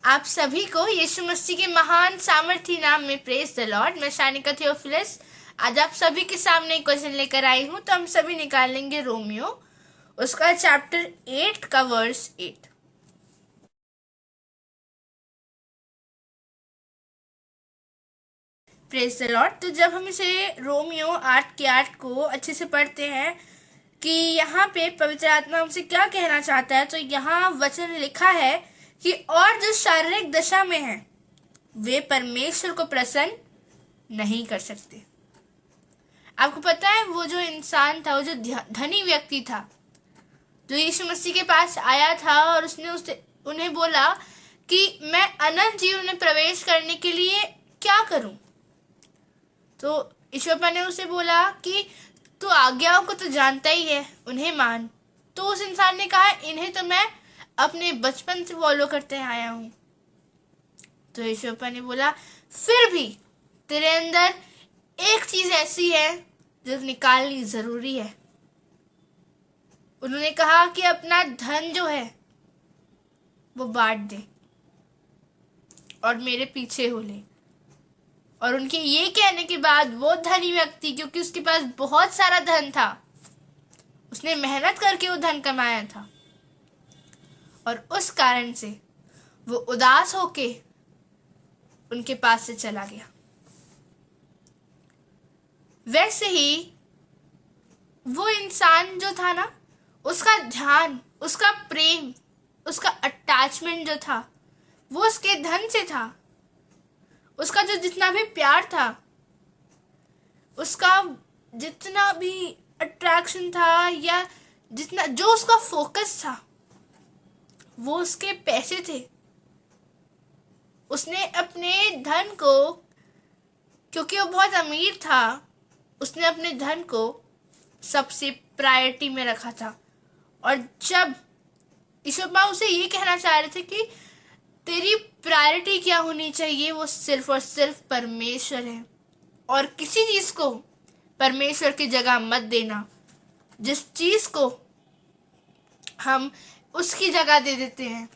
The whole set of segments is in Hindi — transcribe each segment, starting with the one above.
आप सभी को यीशु मसीह के महान सामर्थी नाम में प्रेज द लॉर्ड। मैं शानिका थियोफिलस आज आप सभी के सामने एक क्वेश्चन लेकर आई हूँ। तो हम सभी निकाल लेंगे रोमियो, उसका चैप्टर 8 का वर्स 8। Praise the Lord. तो जब हम इसे रोमियो 8 के 8 को अच्छे से पढ़ते हैं कि यहाँ पे पवित्र आत्मा हमसे क्या कहना चाहता है, तो यहाँ वचन लिखा है कि और जो शारीरिक दशा में है वे परमेश्वर को प्रसन्न नहीं कर सकते। आपको पता है वो जो इंसान था, वो जो धनी व्यक्ति था, जो यीशु मसीह के पास आया था और उसने उन्हें बोला कि मैं अनंत जीवन में प्रवेश करने के लिए क्या करूं। तो ईश्वर ने उसे बोला कि तू आज्ञाओं को तो जानता ही है, उन्हें मान। तो उस इंसान ने कहा इन्हें तो मैं अपने बचपन से फॉलो करते आया हूं। तो ईश्वर ने बोला फिर भी तेरे अंदर एक चीज ऐसी है जो निकालनी जरूरी है। उन्होंने कहा कि अपना धन जो है वो बांट दे और मेरे पीछे हो ले। और उनके ये कहने के बाद वो धनी व्यक्ति, क्योंकि उसके पास बहुत सारा धन था, उसने मेहनत करके वो धन कमाया था और उस कारण से वो उदास होके उनके पास से चला गया। वैसे ही वो इंसान जो था ना, उसका ध्यान, उसका प्रेम, उसका अटैचमेंट जो था वो उसके धन से था। उसका जो जितना भी प्यार था, उसका जितना भी अट्रैक्शन था, या जितना जो उसका फोकस था वो उसके पैसे थे। उसने अपने धन को, क्योंकि वो बहुत अमीर था, उसने अपने धन को सबसे प्रायोरिटी में रखा था। और जब ईश्वर उसे ये कहना चाह रहे थे कि तेरी प्रायोरिटी क्या होनी चाहिए, वो सिर्फ और सिर्फ परमेश्वर है और किसी चीज को परमेश्वर की जगह मत देना। जिस चीज को हम उसकी जगह दे देते हैं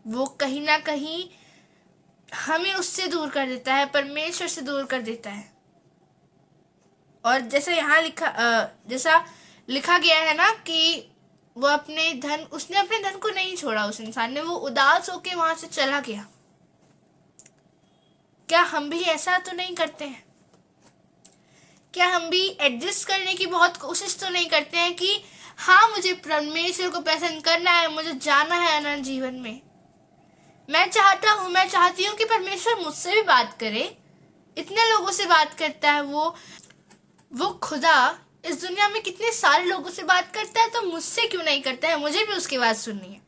वो कहीं ना कहीं हमें उससे दूर कर देता है, परमेश्वर से दूर कर देता है। और जैसा यहाँ जैसा लिखा गया है ना कि वो उसने अपने धन को नहीं छोड़ा। उस इंसान ने, वो उदास होके वहां से चला गया। क्या हम भी ऐसा तो नहीं करते हैं? क्या हम भी एडजस्ट करने की बहुत कोशिश तो नहीं करते हैं कि हाँ, मुझे परमेश्वर को पसंद करना है, मुझे जाना है अनंत जीवन में। मैं चाहती हूँ कि परमेश्वर मुझसे भी बात करे। इतने लोगों से बात करता है वो खुदा इस दुनिया में कितने सारे लोगों से बात करता है, तो मुझसे क्यों नहीं करता है? मुझे भी उसकी बात सुननी है।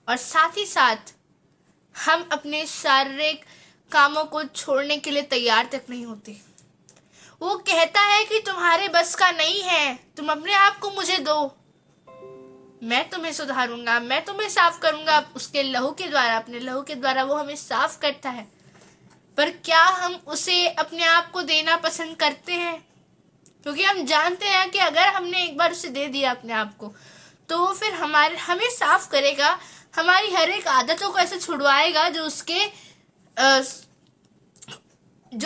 और साथ ही साथ हम अपने शारीरिक कामों को छोड़ने के लिए तैयार तक नहीं होते। वो कहता है कि तुम्हारे बस का नहीं है, तुम अपने आप को मुझे दो, मैं तुम्हें सुधारूंगा, मैं तुम्हें साफ करूंगा उसके लहू के द्वारा। अपने लहू के द्वारा वो हमें साफ करता है। पर क्या हम उसे अपने आप को देना पसंद करते हैं? क्योंकि हम जानते हैं कि अगर हमने एक बार उसे दे दिया अपने आप को, तो वो फिर हमें साफ करेगा, हमारी हर एक आदतों को ऐसे छुड़वाएगा जो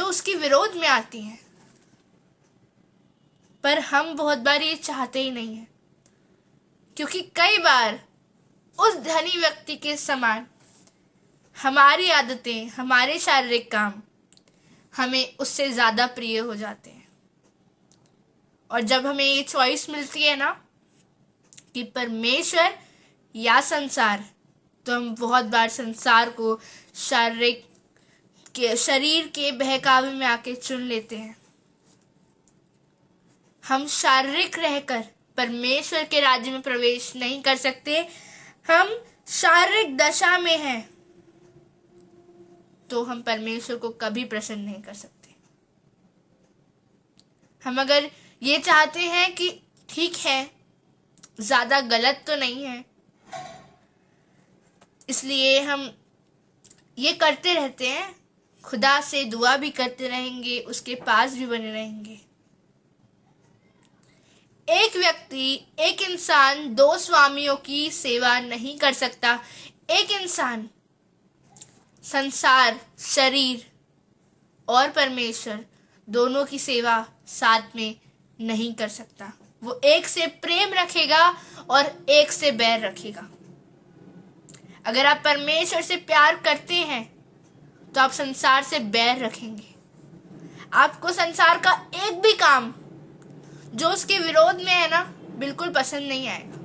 उसकी विरोध में आती हैं। पर हम बहुत बार ये चाहते ही नहीं है, क्योंकि कई बार उस धनी व्यक्ति के समान हमारी आदतें, हमारे शारीरिक काम हमें उससे ज्यादा प्रिय हो जाते हैं। और जब हमें ये चॉइस मिलती है ना कि परमेश्वर या संसार, तो हम बहुत बार संसार को शरीर के बहकावे में आके चुन लेते हैं। हम शारीरिक रहकर परमेश्वर के राज्य में प्रवेश नहीं कर सकते। हम शारीरिक दशा में हैं तो हम परमेश्वर को कभी प्रसन्न नहीं कर सकते। हम अगर ये चाहते हैं कि ठीक है, ज्यादा गलत तो नहीं है, इसलिए हम ये करते रहते हैं, खुदा से दुआ भी करते रहेंगे, उसके पास भी बने रहेंगे। एक इंसान 2 स्वामियों की सेवा नहीं कर सकता। एक इंसान संसार, शरीर और परमेश्वर दोनों की सेवा साथ में नहीं कर सकता। वो एक से प्रेम रखेगा और एक से बैर रखेगा। अगर आप परमेश्वर से प्यार करते हैं तो आप संसार से बैर रखेंगे। आपको संसार का एक भी काम जो उसके विरोध में है ना, बिल्कुल पसंद नहीं आएगा।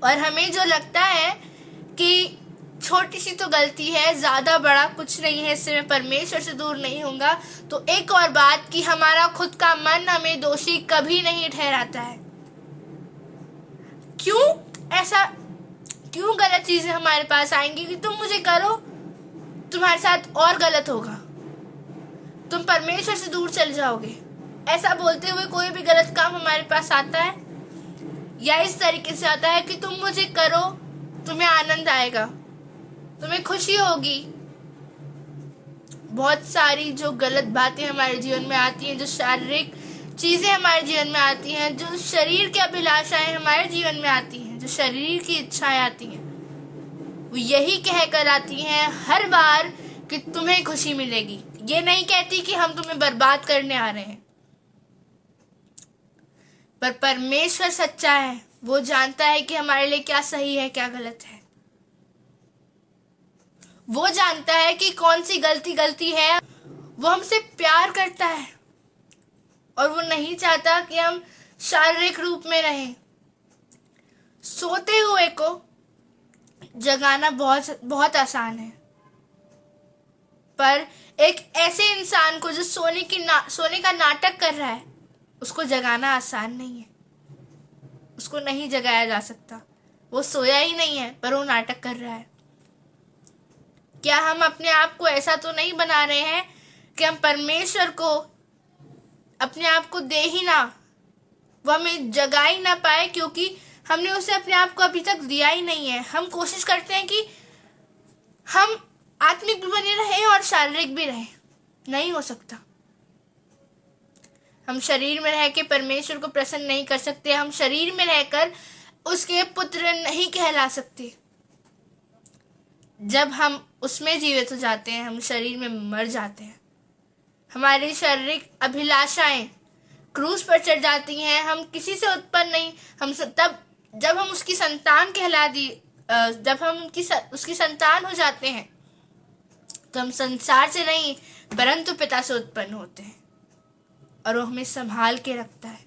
और हमें जो लगता है कि छोटी सी तो गलती है, ज्यादा बड़ा कुछ नहीं है, इससे मैं परमेश्वर से दूर नहीं होऊंगा, तो एक और बात कि हमारा खुद का मन हमें दोषी कभी नहीं ठहराता है। क्यों गलत चीजें हमारे पास आएंगी कि तुम मुझे करो, तुम्हारे साथ और गलत होगा, तुम परमेश्वर से दूर चले जाओगे। ऐसा बोलते हुए कोई भी गलत काम हमारे पास आता है, या इस तरीके से आता है कि तुम मुझे करो, तुम्हें आनंद आएगा, तुम्हें खुशी होगी। बहुत सारी जो गलत बातें हमारे जीवन में आती हैं, जो शारीरिक चीजें हमारे जीवन में आती हैं, जो शरीर की अभिलाषाएं हमारे जीवन में आती हैं, जो शरीर की इच्छाएं आती हैं, वो यही कहकर आती हैं हर बार कि तुम्हें खुशी मिलेगी। ये नहीं कहती कि हम तुम्हें बर्बाद करने आ रहे हैं। पर परमेश्वर सच्चा है, वो जानता है कि हमारे लिए क्या सही है, क्या गलत है। वो जानता है कि कौन सी गलती है। वो हमसे प्यार करता है और वो नहीं चाहता कि हम शारीरिक रूप में रहें। सोते हुए को जगाना बहुत आसान है, पर एक ऐसे इंसान को जो सोने का नाटक कर रहा है, उसको जगाना आसान नहीं है। उसको नहीं जगाया जा सकता। वो सोया ही नहीं है, पर वो नाटक कर रहा है। क्या हम अपने आप को ऐसा तो नहीं बना रहे हैं कि हम परमेश्वर को अपने आप को दे ही ना, वो हमें जगा ही ना पाए, क्योंकि हमने उसे अपने आप को अभी तक दिया ही नहीं है। हम कोशिश करते हैं कि हम आत्मिक भी बने रहें और शारीरिक भी रहें। नहीं हो सकता। हम शरीर में रह के परमेश्वर को प्रसन्न नहीं कर सकते। हम शरीर में रहकर उसके पुत्र नहीं कहला सकते। जब हम उसमें जीवित हो जाते हैं, हम शरीर में मर जाते हैं। हमारी शारीरिक अभिलाषाएं क्रूस पर चढ़ जाती हैं। हम किसी से उत्पन्न नहीं, तब जब हम उसकी संतान जब हम उसकी संतान हो जाते हैं, तो हम संसार से नहीं परंतु पिता से उत्पन्न होते हैं, और वो हमें संभाल के रखता है।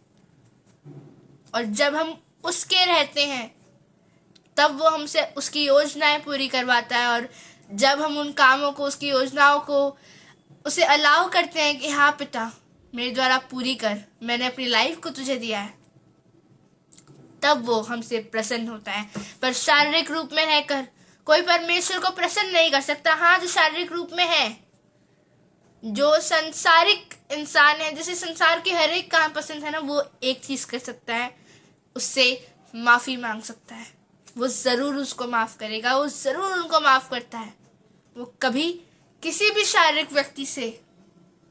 और जब हम उसके रहते हैं, तब वो हमसे उसकी योजनाएं पूरी करवाता है। और जब हम उन कामों को, उसकी योजनाओं को उसे अलाउ करते हैं कि हाँ पिता, मेरे द्वारा पूरी कर, मैंने अपनी लाइफ को तुझे दिया है, तब वो हमसे प्रसन्न होता है। पर शारीरिक रूप में रहकर कोई परमेश्वर को प्रसन्न नहीं कर सकता। हाँ, जो शारीरिक रूप में है, जो संसारिक इंसान है, जिसे संसार के हर एक काम पसंद है ना, वो एक चीज कर सकता है, उससे माफी मांग सकता है। वो जरूर उसको माफ करेगा, वो जरूर उनको माफ करता है। वो कभी किसी भी शारीरिक व्यक्ति से,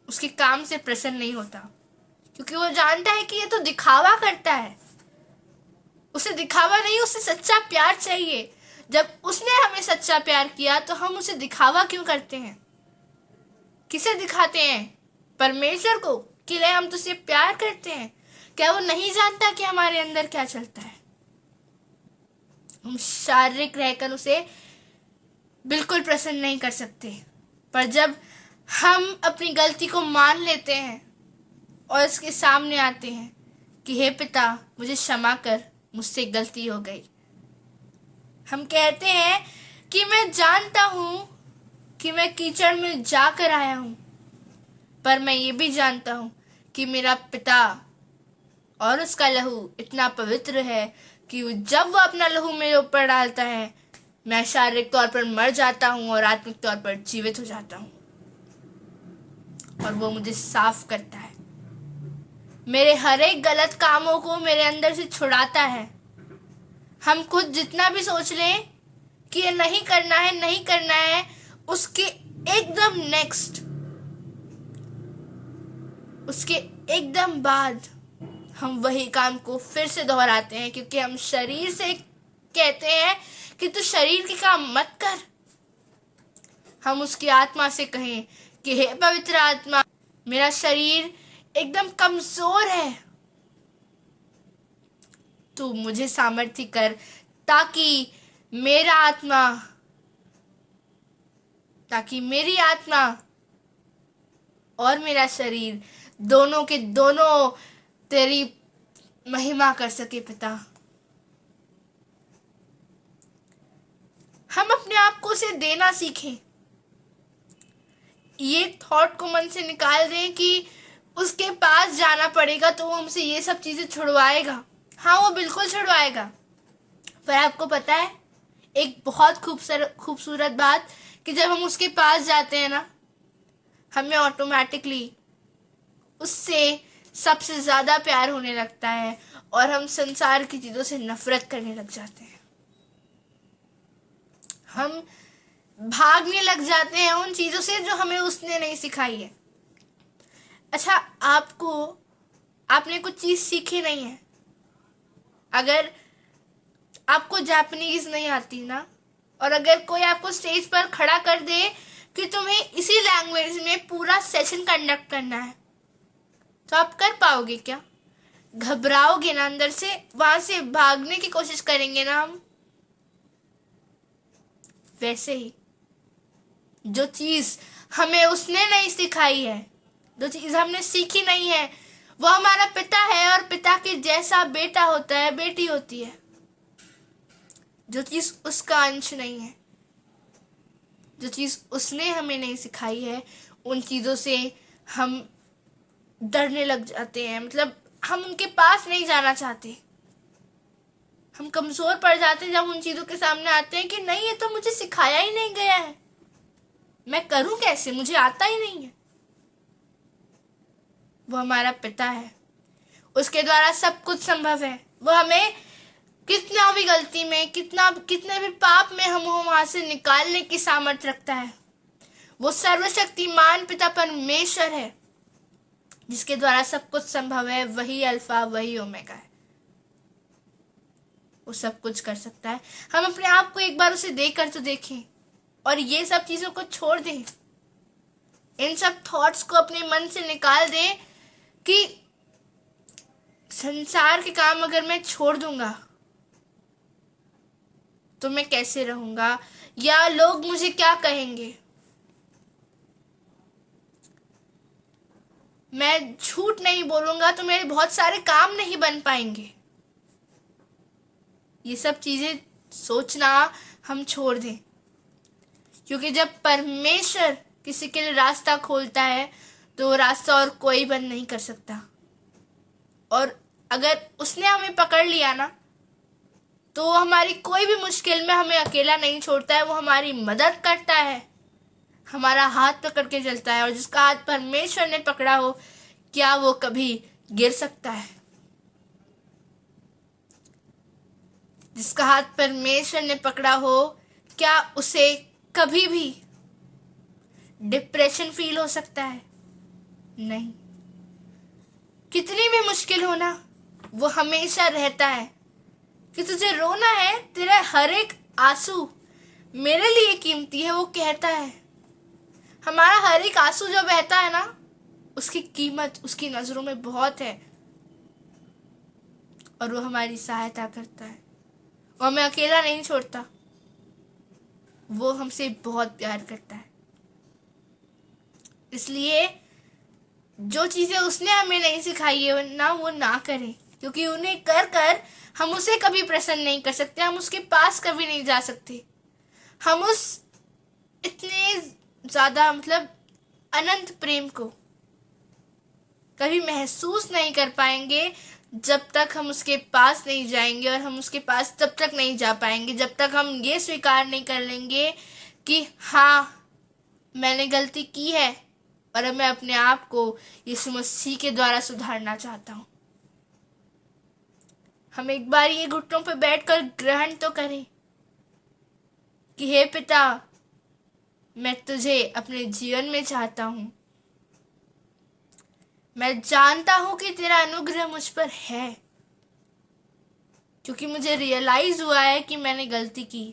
उसके काम से प्रसन्न नहीं होता, क्योंकि वो जानता है कि ये तो दिखावा करता है। उसे दिखावा नहीं, उसे सच्चा प्यार चाहिए। जब उसने हमें सच्चा प्यार किया, तो हम उसे दिखावा क्यों करते हैं? किसे दिखाते हैं? परमेश्वर को कि ले हम तुझसे प्यार करते हैं। क्या वो नहीं जानता कि हमारे अंदर क्या चलता है? हम शारीरिक रहकर उसे बिल्कुल प्रसन्न नहीं कर सकते। पर जब हम अपनी गलती को मान लेते हैं और इसके सामने आते हैं कि हे पिता, मुझे क्षमा कर, मुझसे गलती हो गई। हम कहते हैं कि मैं जानता हूँ कि मैं कीचड़ में जाकर आया हूँ, पर मैं ये भी जानता हूँ कि मेरा पिता और उसका लहू इतना पवित्र है कि जब वो अपना लहू मेरे ऊपर डालता है, मैं शारीरिक तौर पर मर जाता हूँ और आत्मिक तौर पर जीवित हो जाता हूँ। और वो मुझे साफ करता है, मेरे हर एक गलत कामों को मेरे अंदर से छुड़ाता है। हम खुद जितना भी सोच लें कि ये नहीं करना है, उसके एकदम नेक्स्ट, उसके एकदम बाद हम वही काम को फिर से दोहराते हैं, क्योंकि हम शरीर से कहते हैं कि तू शरीर के काम मत कर। हम उसकी आत्मा से कहें कि हे पवित्र आत्मा, मेरा शरीर एकदम कमजोर है, तू मुझे सामर्थ्य कर ताकि मेरी आत्मा और मेरा शरीर दोनों के दोनों तेरी महिमा कर सके। पिता, हम अपने आप को उसे देना सीखें। ये थॉट को मन से निकाल दें कि उसके पास जाना पड़ेगा तो वो हमसे ये सब चीजें छुड़वाएगा। हाँ, वो बिल्कुल छुड़वाएगा। पर आपको पता है एक बहुत खूबसूरत बात, कि जब हम उसके पास जाते हैं ना, हमें ऑटोमेटिकली उससे सबसे ज्यादा प्यार होने लगता है और हम संसार की चीजों से नफरत करने लग जाते हैं। हम भागने लग जाते हैं उन चीजों से जो हमें उसने नहीं सिखाई है। अच्छा, आपने कुछ चीज सीखी नहीं है, अगर आपको जापानीज नहीं आती ना, और अगर कोई आपको स्टेज पर खड़ा कर दे कि तुम्हें इसी लैंग्वेज में पूरा सेशन कंडक्ट करना है, तो आप कर पाओगे क्या? घबराओगे ना अंदर से, वहां से भागने की कोशिश करेंगे ना हम। वैसे ही जो चीज हमें उसने नहीं सिखाई है, जो चीज हमने सीखी नहीं है, वो हमारा पिता है, और पिता के जैसा बेटा होता है, बेटी होती है। जो चीज उसका अंश नहीं है, जो चीज उसने हमें नहीं सिखाई है, उन चीजों से हम डरने लग जाते हैं। मतलब हम उनके पास नहीं जाना चाहते। हम कमजोर पड़ जाते हैं जब उन चीजों के सामने आते हैं कि नहीं, ये तो मुझे सिखाया ही नहीं गया है, मैं करूं कैसे, मुझे आता ही नहीं है। वो हमारा पिता है, उसके द्वारा सब कुछ संभव है। वो हमें कितना भी गलती में, कितने भी पाप में हम वहां से निकालने की सामर्थ्य रखता है। वो सर्वशक्तिमान पिता परमेश्वर है, जिसके द्वारा सब कुछ संभव है। वही अल्फा, वही ओमेगा है, वो सब कुछ कर सकता है। हम अपने आप को एक बार उसे देखकर तो देखें, और ये सब चीजों को छोड़ दें। इन सब थॉट्स को अपने मन से निकाल दें कि संसार के काम अगर मैं छोड़ दूंगा तो मैं कैसे रहूंगा, या लोग मुझे क्या कहेंगे, मैं झूठ नहीं बोलूंगा तो मेरे बहुत सारे काम नहीं बन पाएंगे। ये सब चीजें सोचना हम छोड़ दें, क्योंकि जब परमेश्वर किसी के लिए रास्ता खोलता है तो रास्ता और कोई बंद नहीं कर सकता। और अगर उसने हमें पकड़ लिया ना, तो हमारी कोई भी मुश्किल में हमें अकेला नहीं छोड़ता है। वो हमारी मदद करता है, हमारा हाथ पकड़ के चलता है। और जिसका हाथ परमेश्वर ने पकड़ा हो, क्या वो कभी गिर सकता है? जिसका हाथ परमेश्वर ने पकड़ा हो, क्या उसे कभी भी डिप्रेशन फील हो सकता है? नहीं। कितनी भी मुश्किल हो ना, वो हमेशा रहता है कि तुझे रोना है, तेरा हर एक आंसू मेरे लिए कीमती है, वो कहता है। हमारा हर एक आंसू जो बहता है ना, उसकी कीमत उसकी नजरों में बहुत है, और वो हमारी सहायता करता है। वो हमें अकेला नहीं छोड़ता, वो हमसे बहुत प्यार करता है। इसलिए जो चीजें उसने हमें नहीं सिखाई है ना, वो ना करें, क्योंकि उन्हें कर कर हम उसे कभी प्रसन्न नहीं कर सकते, हम उसके पास कभी नहीं जा सकते। हम उस इतने ज्यादा मतलब अनंत प्रेम को कभी महसूस नहीं कर पाएंगे जब तक हम उसके पास नहीं जाएंगे, और हम उसके पास तब तक नहीं जा पाएंगे जब तक हम ये स्वीकार नहीं कर लेंगे कि हाँ, मैंने गलती की है और अब मैं अपने आप को यीशु मसीह के द्वारा सुधारना चाहता हूँ। हम एक बार ये घुटनों पर बैठकर ग्रहण तो करें कि हे पिता, मैं तुझे अपने जीवन में चाहता हूँ। मैं जानता हूं कि तेरा अनुग्रह मुझ पर है, क्योंकि मुझे रियलाइज हुआ है कि मैंने गलती की।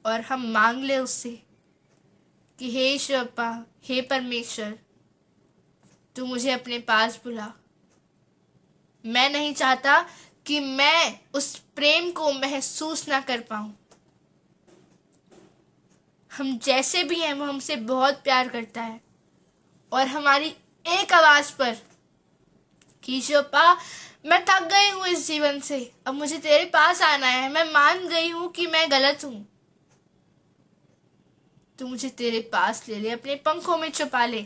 और हम मांग ले उससे कि हे ईश्वरप्पा, हे परमेश्वर, तू मुझे अपने पास बुला। मैं नहीं चाहता कि मैं उस प्रेम को महसूस ना कर पाऊं। हम जैसे भी हैं वो हमसे बहुत प्यार करता है और हमारी एक आवाज पर कि ईश्वरप्पा, मैं थक गई हूँ इस जीवन से, अब मुझे तेरे पास आना है, मैं मान गई हूँ कि मैं गलत हूँ, तू मुझे तेरे पास ले ले, अपने पंखों में छुपा ले,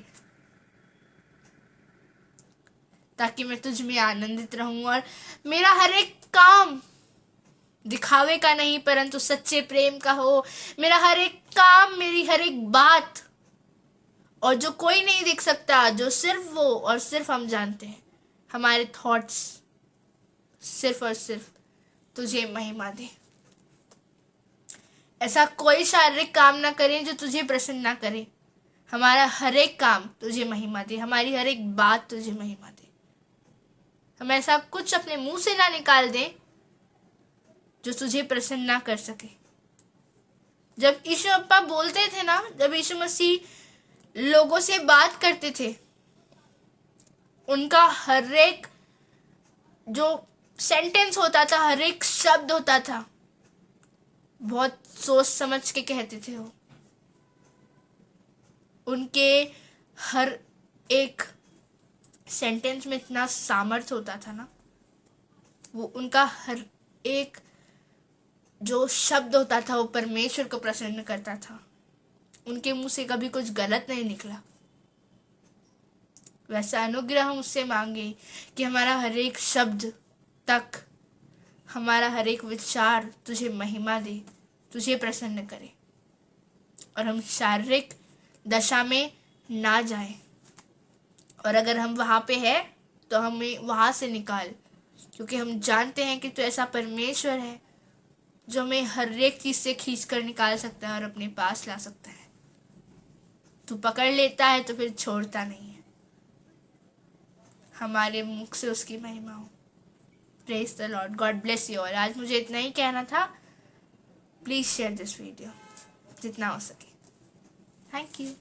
ताकि मैं तुझ में आनंदित रहूं और मेरा हर एक काम दिखावे का नहीं परंतु सच्चे प्रेम का हो। मेरा हर एक काम, मेरी हर एक बात, और जो कोई नहीं देख सकता, जो सिर्फ वो और सिर्फ हम जानते हैं, हमारे थॉट्स सिर्फ और सिर्फ तुझे महिमा दे। ऐसा कोई शारीरिक काम ना करें जो तुझे प्रसन्न ना करे। हमारा हर एक काम तुझे महिमा दे, हमारी हर एक बात तुझे महिमा दे। हम ऐसा कुछ अपने मुंह से ना निकाल दें जो तुझे प्रसन्न ना कर सके। जब यीशु अप्पा बोलते थे ना, जब यीशु मसीह लोगों से बात करते थे, उनका हर एक जो सेंटेंस होता था, हर एक शब्द होता था, बहुत सोच समझ के कहते थे वो। उनके हर एक सेंटेंस में इतना सामर्थ्य होता था ना, वो उनका हर एक जो शब्द होता था वो परमेश्वर को प्रसन्न करता था। उनके मुंह से कभी कुछ गलत नहीं निकला। वैसा अनुग्रह हम उससे मांगे कि हमारा हर एक शब्द तक, हमारा हर एक विचार तुझे महिमा दे, तुझे प्रसन्न करे, और हम शारीरिक दशा में ना जाएं। और अगर हम वहाँ पे है तो हमें वहाँ से निकाल, क्योंकि हम जानते हैं कि तू ऐसा परमेश्वर है जो हमें हर एक चीज़ से खींच कर निकाल सकता है और अपने पास ला सकता है। तू पकड़ लेता है तो फिर छोड़ता नहीं है। हमारे मुख से उसकी महिमा हो। Praise the Lord. God bless you all. आज मुझे इतना ही कहना था। प्लीज़ शेयर दिस वीडियो जितना हो सके। Thank you.